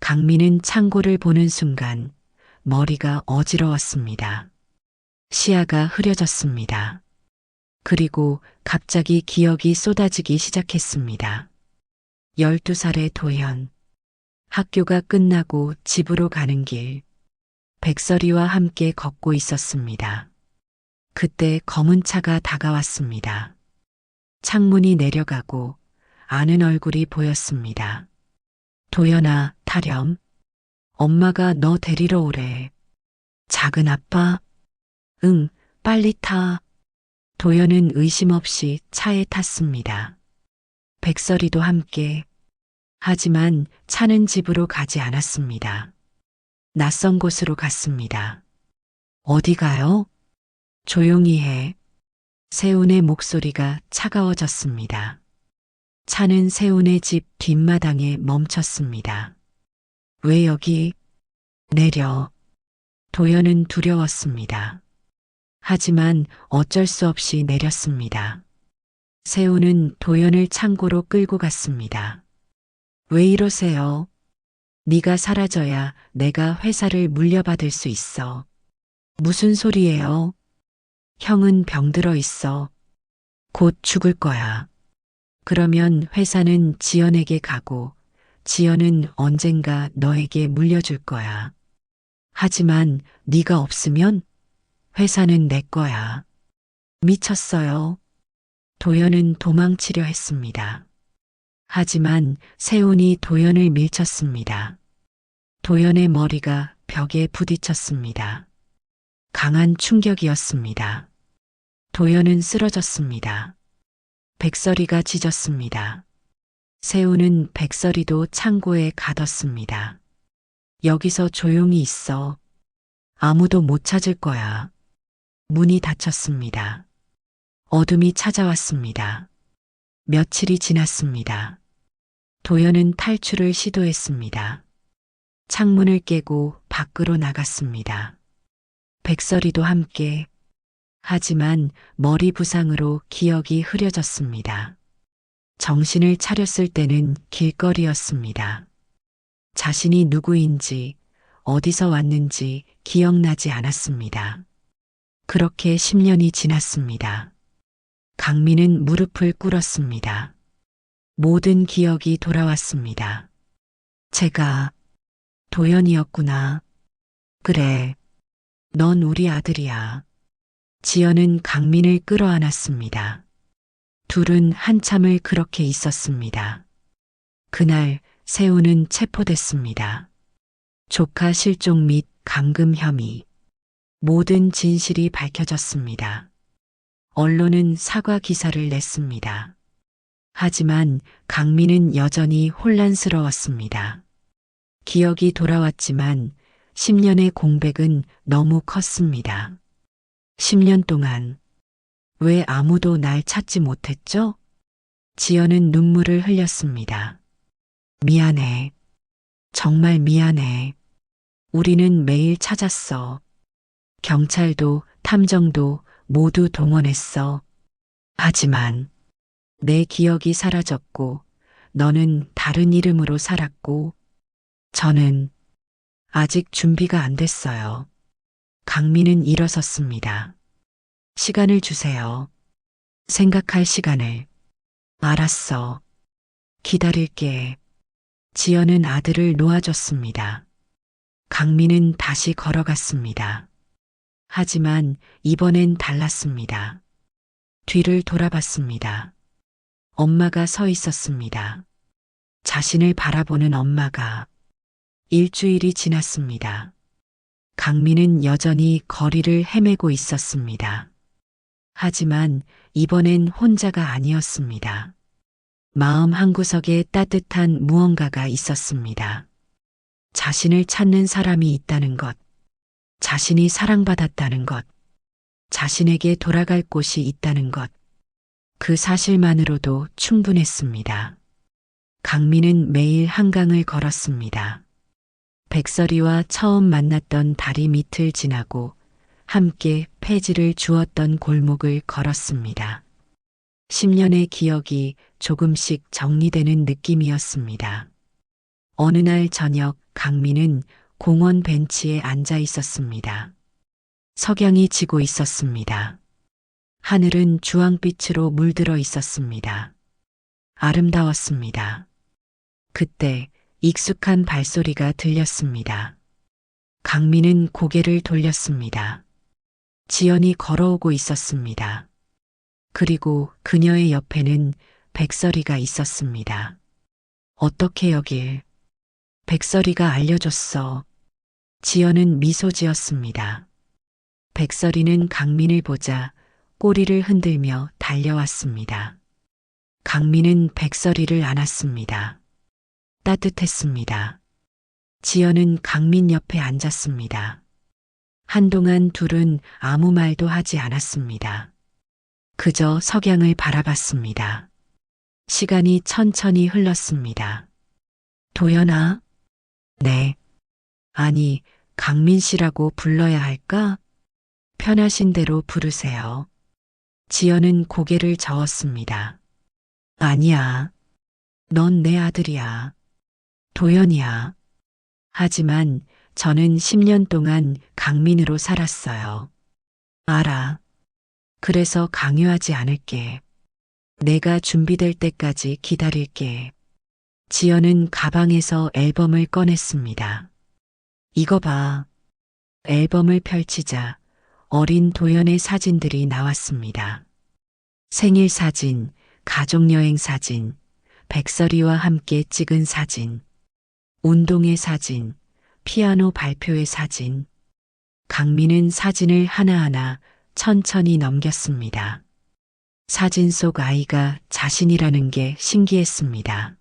강민은 창고를 보는 순간 머리가 어지러웠습니다. 시야가 흐려졌습니다. 그리고 갑자기 기억이 쏟아지기 시작했습니다. 12살의 도연. 학교가 끝나고 집으로 가는 길. 백설이와 함께 걷고 있었습니다. 그때 검은 차가 다가왔습니다. 창문이 내려가고 아는 얼굴이 보였습니다. 도연아, 타렴. 엄마가 너 데리러 오래. 작은 아빠? 응, 빨리 타. 도연은 의심 없이 차에 탔습니다. 백설이도 함께. 하지만 차는 집으로 가지 않았습니다. 낯선 곳으로 갔습니다. 어디 가요? 조용히 해. 세운의 목소리가 차가워졌습니다. 차는 세운의 집 뒷마당에 멈췄습니다. 왜 여기? 내려. 도연은 두려웠습니다. 하지만 어쩔 수 없이 내렸습니다. 세운은 도연을 창고로 끌고 갔습니다. 왜 이러세요? 네가 사라져야 내가 회사를 물려받을 수 있어. 무슨 소리예요? 형은 병들어 있어. 곧 죽을 거야. 그러면 회사는 지연에게 가고 지연은 언젠가 너에게 물려줄 거야. 하지만 네가 없으면 회사는 내 거야. 미쳤어요. 도연은 도망치려 했습니다. 하지만 세훈이 도연을 밀쳤습니다. 도연의 머리가 벽에 부딪혔습니다. 강한 충격이었습니다. 도연은 쓰러졌습니다. 백설이가 짖었습니다. 세훈은 백설이도 창고에 가뒀습니다. 여기서 조용히 있어. 아무도 못 찾을 거야. 문이 닫혔습니다. 어둠이 찾아왔습니다. 며칠이 지났습니다. 도연은 탈출을 시도했습니다. 창문을 깨고 밖으로 나갔습니다. 백설이도 함께. 하지만 머리 부상으로 기억이 흐려졌습니다. 정신을 차렸을 때는 길거리였습니다. 자신이 누구인지, 어디서 왔는지 기억나지 않았습니다. 그렇게 10년이 지났습니다. 강민은 무릎을 꿇었습니다. 모든 기억이 돌아왔습니다. 제가 도연이었구나. 그래, 넌 우리 아들이야. 지연은 강민을 끌어안았습니다. 둘은 한참을 그렇게 있었습니다. 그날 세훈은 체포됐습니다. 조카 실종 및 감금 혐의. 모든 진실이 밝혀졌습니다. 언론은 사과 기사를 냈습니다. 하지만 강민은 여전히 혼란스러웠습니다. 기억이 돌아왔지만 10년의 공백은 너무 컸습니다. 10년 동안 왜 아무도 날 찾지 못했죠? 지연은 눈물을 흘렸습니다. 미안해. 정말 미안해. 우리는 매일 찾았어. 경찰도 탐정도 모두 동원했어. 하지만 내 기억이 사라졌고 너는 다른 이름으로 살았고 저는 아직 준비가 안 됐어요. 강민은 일어섰습니다. 시간을 주세요. 생각할 시간을. 알았어. 기다릴게. 지연은 아들을 놓아줬습니다. 강민은 다시 걸어갔습니다. 하지만 이번엔 달랐습니다. 뒤를 돌아봤습니다. 엄마가 서 있었습니다. 자신을 바라보는 엄마가. 일주일이 지났습니다. 강민은 여전히 거리를 헤매고 있었습니다. 하지만 이번엔 혼자가 아니었습니다. 마음 한구석에 따뜻한 무언가가 있었습니다. 자신을 찾는 사람이 있다는 것, 자신이 사랑받았다는 것, 자신에게 돌아갈 곳이 있다는 것, 그 사실만으로도 충분했습니다. 강민은 매일 한강을 걸었습니다. 백설이와 처음 만났던 다리 밑을 지나고 함께 폐지를 주었던 골목을 걸었습니다. 10년의 기억이 조금씩 정리되는 느낌이었습니다. 어느 날 저녁 강민은 공원 벤치에 앉아 있었습니다. 석양이 지고 있었습니다. 하늘은 주황빛으로 물들어 있었습니다. 아름다웠습니다. 그때 익숙한 발소리가 들렸습니다. 강민은 고개를 돌렸습니다. 지연이 걸어오고 있었습니다. 그리고 그녀의 옆에는 백설이가 있었습니다. 어떻게 여길? 백설이가 알려줬어. 지연은 미소 지었습니다. 백설이는 강민을 보자 꼬리를 흔들며 달려왔습니다. 강민은 백설이를 안았습니다. 따뜻했습니다. 지연은 강민 옆에 앉았습니다. 한동안 둘은 아무 말도 하지 않았습니다. 그저 석양을 바라봤습니다. 시간이 천천히 흘렀습니다. 도연아? 네. 아니, 강민 씨라고 불러야 할까? 편하신 대로 부르세요. 지연은 고개를 저었습니다. 아니야. 넌 내 아들이야. 도연이야. 하지만 저는 10년 동안 강민으로 살았어요. 알아. 그래서 강요하지 않을게. 내가 준비될 때까지 기다릴게. 지연은 가방에서 앨범을 꺼냈습니다. 이거 봐. 앨범을 펼치자 어린 도연의 사진들이 나왔습니다. 생일 사진, 가족여행 사진, 백설이와 함께 찍은 사진, 운동회 사진, 피아노 발표회 사진. 강민은 사진을 하나하나 천천히 넘겼습니다. 사진 속 아이가 자신이라는 게 신기했습니다.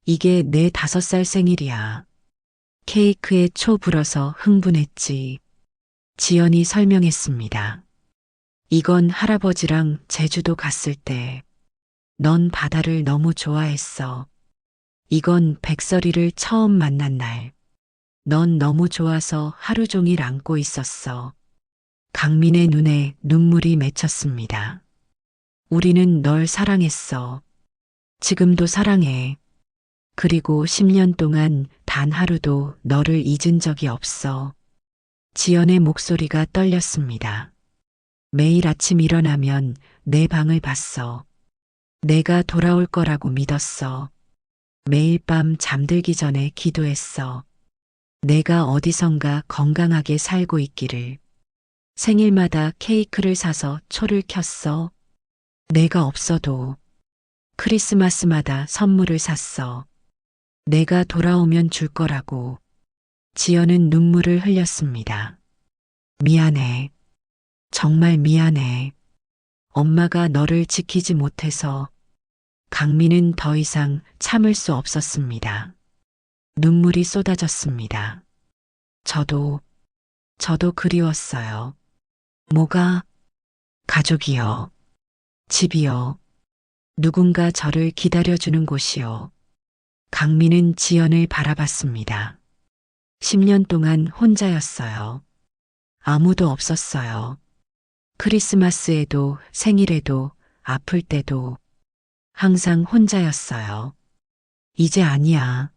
이게 내 5살 생일이야. 케이크에 초 불어서 흥분했지. 지연이 설명했습니다. 이건 할아버지랑 제주도 갔을 때. 넌 바다를 너무 좋아했어. 이건 백설이를 처음 만난 날. 넌 너무 좋아서 하루 종일 안고 있었어. 강민의 눈에 눈물이 맺혔습니다. 우리는 널 사랑했어. 지금도 사랑해. 그리고 10년 동안 단 하루도 너를 잊은 적이 없어. 지연의 목소리가 떨렸습니다. 매일 아침 일어나면 내 방을 봤어. 내가 돌아올 거라고 믿었어. 매일 밤 잠들기 전에 기도했어. 내가 어디선가 건강하게 살고 있기를. 생일마다 케이크를 사서 초를 켰어. 내가 없어도 크리스마스마다 선물을 샀어. 내가 돌아오면 줄 거라고. 지연은 눈물을 흘렸습니다. 미안해. 정말 미안해. 엄마가 너를 지키지 못해서. 강민은 더 이상 참을 수 없었습니다. 눈물이 쏟아졌습니다. 저도 그리웠어요. 뭐가? 가족이요. 집이요. 누군가 저를 기다려주는 곳이요. 강민은 지연을 바라봤습니다. 10년 동안 혼자였어요. 아무도 없었어요. 크리스마스에도 생일에도 아플 때도 항상 혼자였어요. 이제 아니야.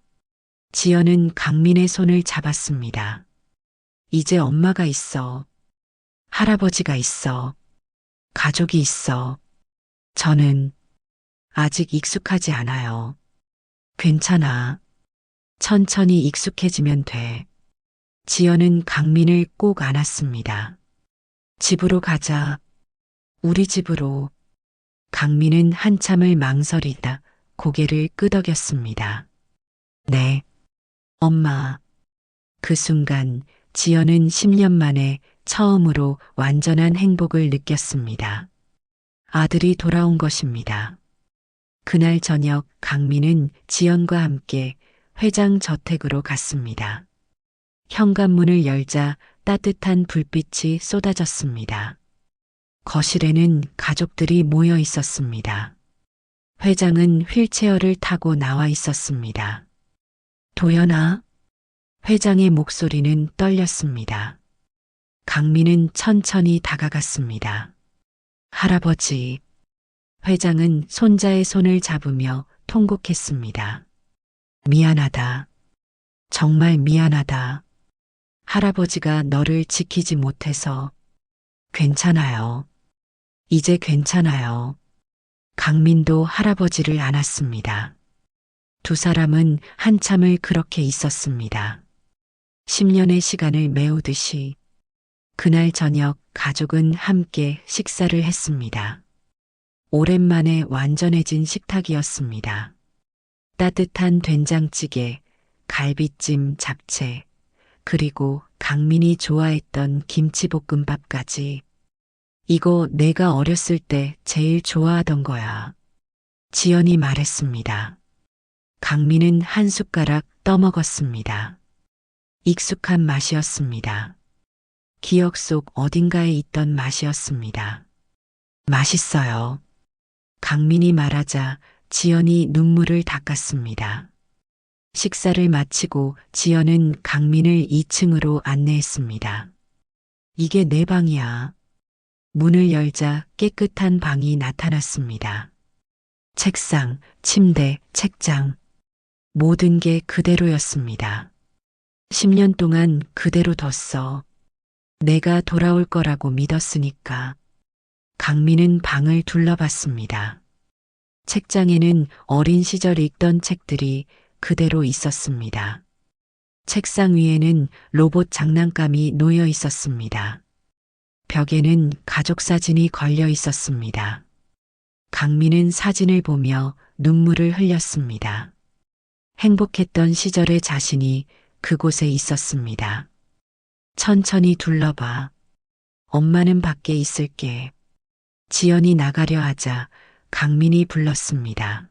지연은 강민의 손을 잡았습니다. 이제 엄마가 있어. 할아버지가 있어. 가족이 있어. 저는 아직 익숙하지 않아요. 괜찮아. 천천히 익숙해지면 돼. 지연은 강민을 꼭 안았습니다. 집으로 가자. 우리 집으로. 강민은 한참을 망설이다 고개를 끄덕였습니다. 네. 엄마. 그 순간 지연은 10년 만에 처음으로 완전한 행복을 느꼈습니다. 아들이 돌아온 것입니다. 그날 저녁 강민은 지연과 함께 회장 저택으로 갔습니다. 현관문을 열자 따뜻한 불빛이 쏟아졌습니다. 거실에는 가족들이 모여 있었습니다. 회장은 휠체어를 타고 나와 있었습니다. 도연아? 회장의 목소리는 떨렸습니다. 강민은 천천히 다가갔습니다. 할아버지. 회장은 손자의 손을 잡으며 통곡했습니다. 미안하다. 정말 미안하다. 할아버지가 너를 지키지 못해서. 괜찮아요. 이제 괜찮아요. 강민도 할아버지를 안았습니다. 두 사람은 한참을 그렇게 있었습니다. 10년의 시간을 메우듯이. 그날 저녁 가족은 함께 식사를 했습니다. 오랜만에 완전해진 식탁이었습니다. 따뜻한 된장찌개, 갈비찜, 잡채, 그리고 강민이 좋아했던 김치볶음밥까지. 이거 내가 어렸을 때 제일 좋아하던 거야. 지연이 말했습니다. 강민은 한 숟가락 떠먹었습니다. 익숙한 맛이었습니다. 기억 속 어딘가에 있던 맛이었습니다. 맛있어요. 강민이 말하자 지연이 눈물을 닦았습니다. 식사를 마치고 지연은 강민을 2층으로 안내했습니다. 이게 내 방이야. 문을 열자 깨끗한 방이 나타났습니다. 책상, 침대, 책장. 모든 게 그대로였습니다. 10년 동안 그대로 뒀어. 내가 돌아올 거라고 믿었으니까. 강민은 방을 둘러봤습니다. 책장에는 어린 시절 읽던 책들이 그대로 있었습니다. 책상 위에는 로봇 장난감이 놓여 있었습니다. 벽에는 가족 사진이 걸려 있었습니다. 강민은 사진을 보며 눈물을 흘렸습니다. 행복했던 시절의 자신이 그곳에 있었습니다. 천천히 둘러봐. 엄마는 밖에 있을게. 지연이 나가려 하자 강민이 불렀습니다.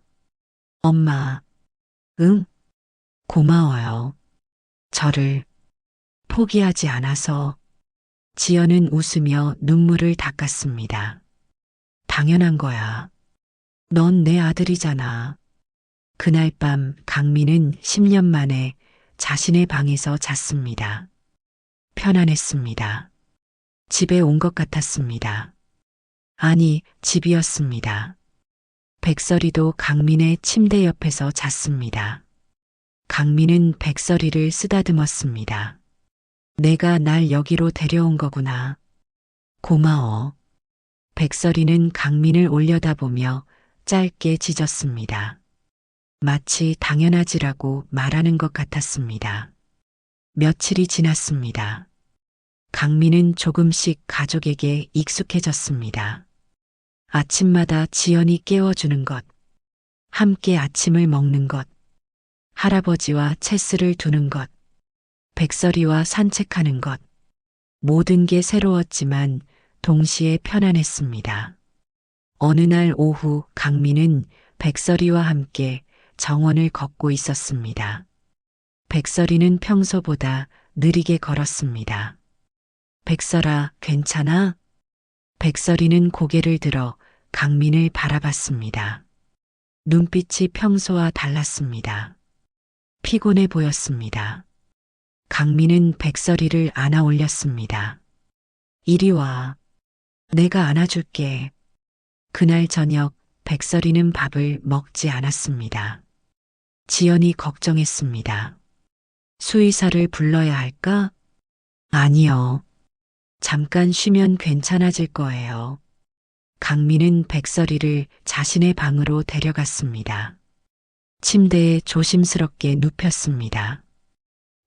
엄마, 응? 고마워요. 저를 포기하지 않아서. 지연은 웃으며 눈물을 닦았습니다. 당연한 거야. 넌 내 아들이잖아. 그날 밤 강민은 10년 만에 자신의 방에서 잤습니다. 편안했습니다. 집에 온 것 같았습니다. 아니, 집이었습니다. 백설이도 강민의 침대 옆에서 잤습니다. 강민은 백설이를 쓰다듬었습니다. 내가 날 여기로 데려온 거구나. 고마워. 백설이는 강민을 올려다보며 짧게 짖었습니다. 마치 당연하지라고 말하는 것 같았습니다. 며칠이 지났습니다. 강민은 조금씩 가족에게 익숙해졌습니다. 아침마다 지연이 깨워주는 것, 함께 아침을 먹는 것, 할아버지와 체스를 두는 것, 백설이와 산책하는 것, 모든 게 새로웠지만 동시에 편안했습니다. 어느 날 오후 강민은 백설이와 함께 정원을 걷고 있었습니다. 백설이는 평소보다 느리게 걸었습니다. 백설아, 괜찮아? 백설이는 고개를 들어 강민을 바라봤습니다. 눈빛이 평소와 달랐습니다. 피곤해 보였습니다. 강민은 백설이를 안아 올렸습니다. 이리 와. 내가 안아줄게. 그날 저녁 백설이는 밥을 먹지 않았습니다. 지연이 걱정했습니다. 수의사를 불러야 할까? 아니요. 잠깐 쉬면 괜찮아질 거예요. 강민은 백설이를 자신의 방으로 데려갔습니다. 침대에 조심스럽게 눕혔습니다.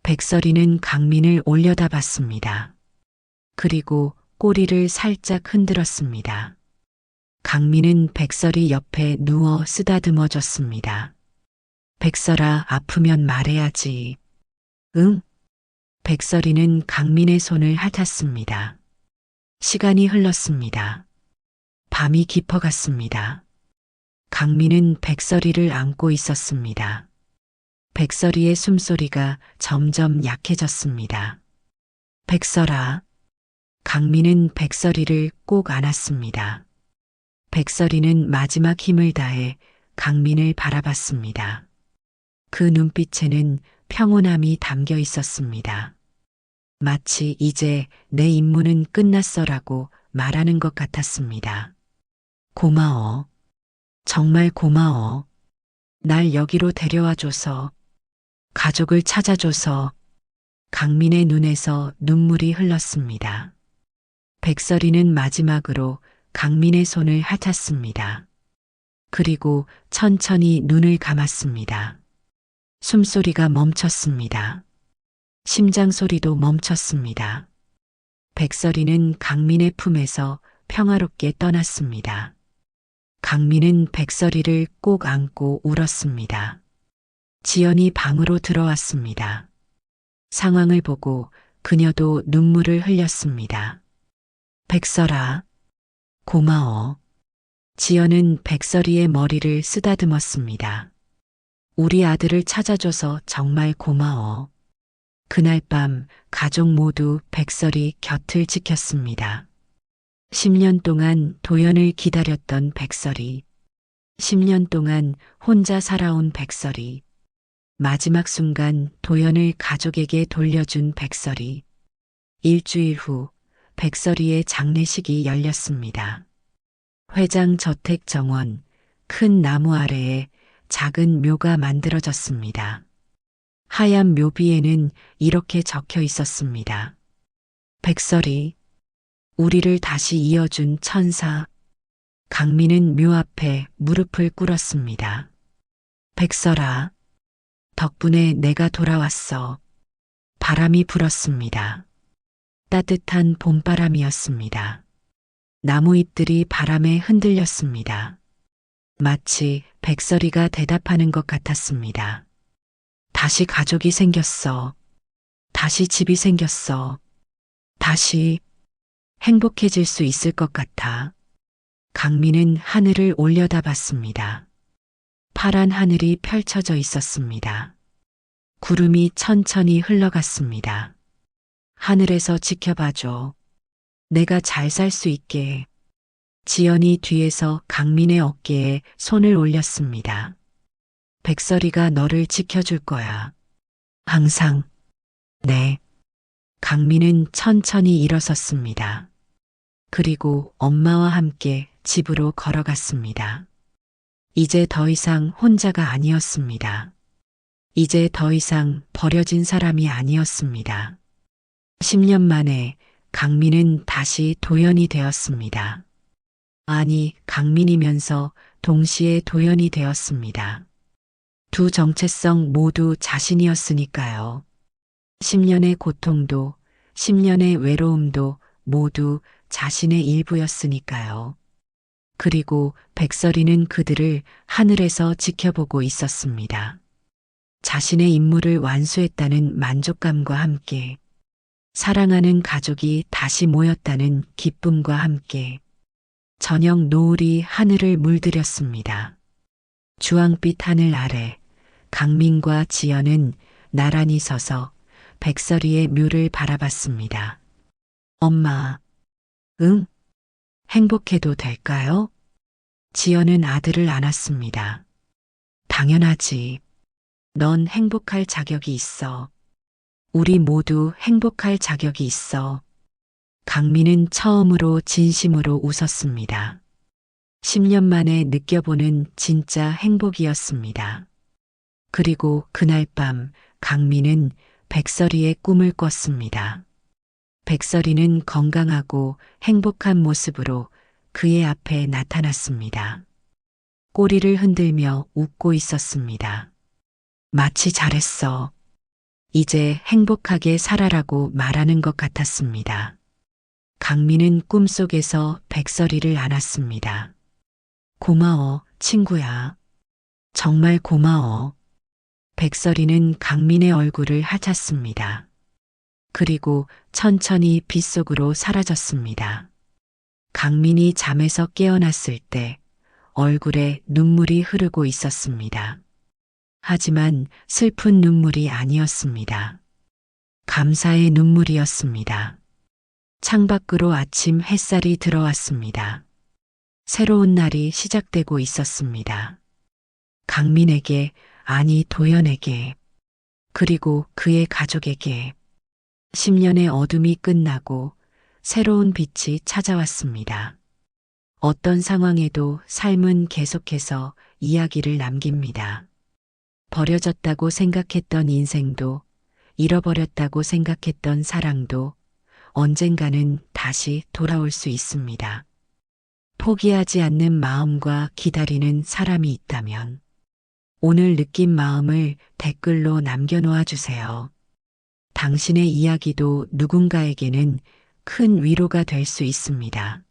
백설이는 강민을 올려다봤습니다. 그리고 꼬리를 살짝 흔들었습니다. 강민은 백설이 옆에 누워 쓰다듬어 줬습니다. 백설아, 아프면 말해야지. 응? 백설이는 강민의 손을 핥았습니다. 시간이 흘렀습니다. 밤이 깊어갔습니다. 강민은 백설이를 안고 있었습니다. 백설이의 숨소리가 점점 약해졌습니다. 백설아. 강민은 백설이를 꼭 안았습니다. 백설이는 마지막 힘을 다해 강민을 바라봤습니다. 그 눈빛에는 평온함이 담겨 있었습니다. 마치 이제 내 임무는 끝났어라고 말하는 것 같았습니다. 고마워. 정말 고마워. 날 여기로 데려와줘서, 가족을 찾아줘서. 강민의 눈에서 눈물이 흘렀습니다. 백설이는 마지막으로 강민의 손을 핥았습니다. 그리고 천천히 눈을 감았습니다. 숨소리가 멈췄습니다. 심장 소리도 멈췄습니다. 백설이는 강민의 품에서 평화롭게 떠났습니다. 강민은 백설이를 꼭 안고 울었습니다. 지연이 방으로 들어왔습니다. 상황을 보고 그녀도 눈물을 흘렸습니다. 백설아, 고마워. 지연은 백설이의 머리를 쓰다듬었습니다. 우리 아들을 찾아줘서 정말 고마워. 그날 밤 가족 모두 백설이 곁을 지켰습니다. 10년 동안 도연을 기다렸던 백설이, 10년 동안 혼자 살아온 백설이, 마지막 순간 도연을 가족에게 돌려준 백설이. 일주일 후 백설이의 장례식이 열렸습니다. 회장 저택 정원, 큰 나무 아래에 작은 묘가 만들어졌습니다. 하얀 묘비에는 이렇게 적혀 있었습니다. 백설이, 우리를 다시 이어준 천사. 강민은 묘 앞에 무릎을 꿇었습니다. 백설아, 덕분에 내가 돌아왔어. 바람이 불었습니다. 따뜻한 봄바람이었습니다. 나무 잎들이 바람에 흔들렸습니다. 마치 백설이가 대답하는 것 같았습니다. 다시 가족이 생겼어. 다시 집이 생겼어. 다시 행복해질 수 있을 것 같아. 강민은 하늘을 올려다봤습니다. 파란 하늘이 펼쳐져 있었습니다. 구름이 천천히 흘러갔습니다. 하늘에서 지켜봐줘. 내가 잘 살 수 있게. 지연이 뒤에서 강민의 어깨에 손을 올렸습니다. 백설이가 너를 지켜줄 거야. 항상. 네. 강민은 천천히 일어섰습니다. 그리고 엄마와 함께 집으로 걸어갔습니다. 이제 더 이상 혼자가 아니었습니다. 이제 더 이상 버려진 사람이 아니었습니다. 10년 만에 강민은 다시 도연이 되었습니다. 아니, 강민이면서 동시에 도연이 되었습니다. 두 정체성 모두 자신이었으니까요. 10년의 고통도, 10년의 외로움도 모두 자신의 일부였으니까요. 그리고 백설이는 그들을 하늘에서 지켜보고 있었습니다. 자신의 임무를 완수했다는 만족감과 함께, 사랑하는 가족이 다시 모였다는 기쁨과 함께, 저녁 노을이 하늘을 물들였습니다. 주황빛 하늘 아래 강민과 지연은 나란히 서서 백설이의 묘를 바라봤습니다. 엄마, 응? 행복해도 될까요? 지연은 아들을 안았습니다. 당연하지. 넌 행복할 자격이 있어. 우리 모두 행복할 자격이 있어. 강민은 처음으로 진심으로 웃었습니다. 10년 만에 느껴보는 진짜 행복이었습니다. 그리고 그날 밤 강민은 백설이의 꿈을 꿨습니다. 백설이는 건강하고 행복한 모습으로 그의 앞에 나타났습니다. 꼬리를 흔들며 웃고 있었습니다. 마치 잘했어. 이제 행복하게 살아라고 말하는 것 같았습니다. 강민은 꿈속에서 백설이를 안았습니다. 고마워, 친구야. 정말 고마워. 백설이는 강민의 얼굴을 핥았습니다. 그리고 천천히 빗속으로 사라졌습니다. 강민이 잠에서 깨어났을 때 얼굴에 눈물이 흐르고 있었습니다. 하지만 슬픈 눈물이 아니었습니다. 감사의 눈물이었습니다. 창밖으로 아침 햇살이 들어왔습니다. 새로운 날이 시작되고 있었습니다. 강민에게, 아니 도연에게, 그리고 그의 가족에게 10년의 어둠이 끝나고 새로운 빛이 찾아왔습니다. 어떤 상황에도 삶은 계속해서 이야기를 남깁니다. 버려졌다고 생각했던 인생도, 잃어버렸다고 생각했던 사랑도 언젠가는 다시 돌아올 수 있습니다. 포기하지 않는 마음과 기다리는 사람이 있다면 오늘 느낀 마음을 댓글로 남겨놓아 주세요. 당신의 이야기도 누군가에게는 큰 위로가 될 수 있습니다.